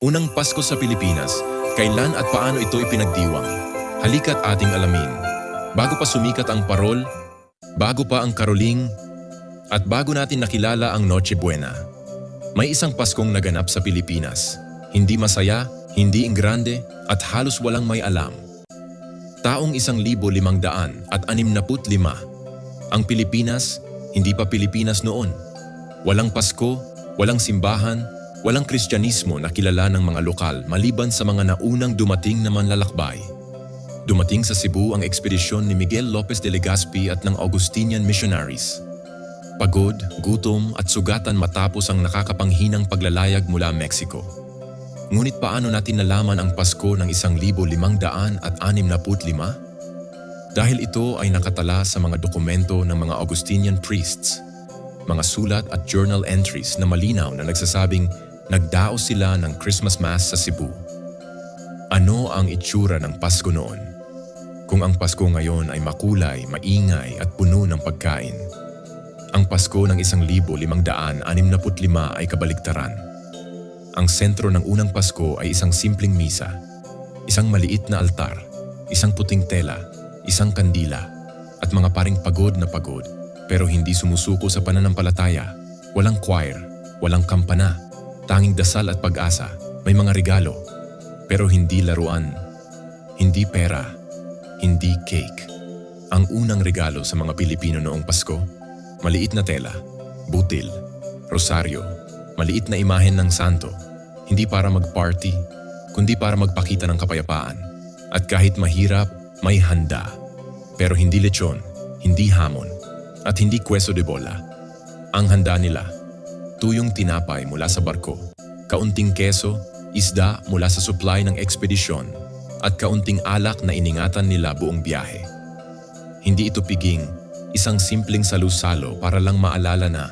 Unang Pasko sa Pilipinas, kailan at paano ito ipinagdiwang? Halika't ating alamin. Bago pa sumikat ang parol, bago pa ang karoling, at bago natin nakilala ang Noche Buena, may isang Paskong naganap sa Pilipinas. Hindi masaya, hindi ingrande, at halos walang may alam. Taong 1565, ang Pilipinas, hindi pa Pilipinas noon. Walang Pasko, walang simbahan, walang Kristyanismo na kilala ng mga lokal maliban sa mga naunang dumating na manlalakbay. Dumating sa Cebu ang ekspedisyon ni Miguel Lopez de Legazpi at ng Augustinian Missionaries. Pagod, gutom at sugatan matapos ang nakakapanghinang paglalayag mula Mexico. Ngunit paano natin nalaman ang Pasko ng 1565? Dahil ito ay nakatala sa mga dokumento ng mga Augustinian priests, mga sulat at journal entries na malinaw na nagsasabing nagdaos sila ng Christmas Mass sa Cebu. Ano ang itsura ng Pasko noon? Kung ang Pasko ngayon ay makulay, maingay at puno ng pagkain, ang Pasko ng 1565 ay kabaligtaran. Ang sentro ng unang Pasko ay isang simpleng misa, isang maliit na altar, isang puting tela, isang kandila, at mga paring pagod na pagod pero hindi sumusuko sa pananampalataya. Walang choir, walang kampana, tanging dasal at pag-asa. May mga regalo, pero hindi laruan, hindi pera, hindi cake. Ang unang regalo sa mga Pilipino noong Pasko, maliit na tela, butil, rosaryo, maliit na imahen ng santo, hindi para mag-party, kundi para magpakita ng kapayapaan. At kahit mahirap, may handa. Pero hindi lechon, hindi hamon, at hindi queso de bola. Ang handa nila, tuyong tinapay mula sa barko, kaunting keso, isda mula sa supply ng ekspedisyon, at kaunting alak na iningatan nila buong biyahe. Hindi ito piging, isang simpleng salusalo para lang maalala na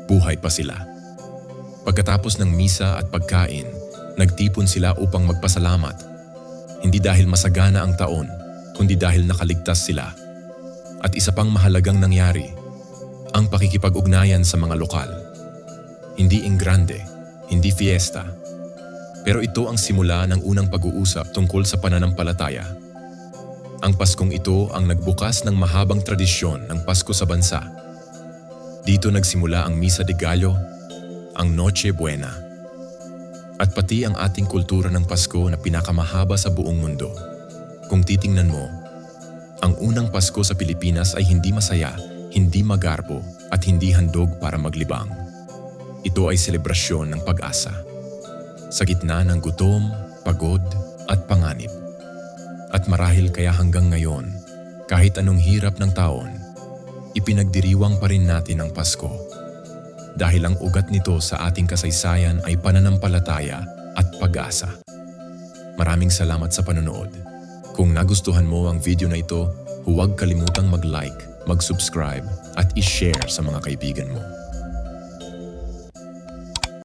buhay pa sila. Pagkatapos ng misa at pagkain, nagtipon sila upang magpasalamat. Hindi dahil masagana ang taon, kundi dahil nakaligtas sila. At isa pang mahalagang nangyari, ang pakikipag-ugnayan sa mga lokal. Hindi ingrande, hindi fiesta. Pero ito ang simula ng unang pag-uusap tungkol sa pananampalataya. Ang Paskong ito ang nagbukas ng mahabang tradisyon ng Pasko sa bansa. Dito nagsimula ang Misa de Gallo, ang Noche Buena, at pati ang ating kultura ng Pasko na pinakamahaba sa buong mundo. Kung titingnan mo, ang unang Pasko sa Pilipinas ay hindi masaya, hindi magarbo, at hindi handog para maglibang. Ito ay selebrasyon ng pag-asa. Sa gitna ng gutom, pagod, at panganib. At marahil kaya hanggang ngayon, kahit anong hirap ng taon, ipinagdiriwang pa rin natin ang Pasko. Dahil ang ugat nito sa ating kasaysayan ay pananampalataya at pag-asa. Maraming salamat sa panonood. Kung nagustuhan mo ang video na ito, huwag kalimutang mag-like, mag-subscribe at i-share sa mga kaibigan mo.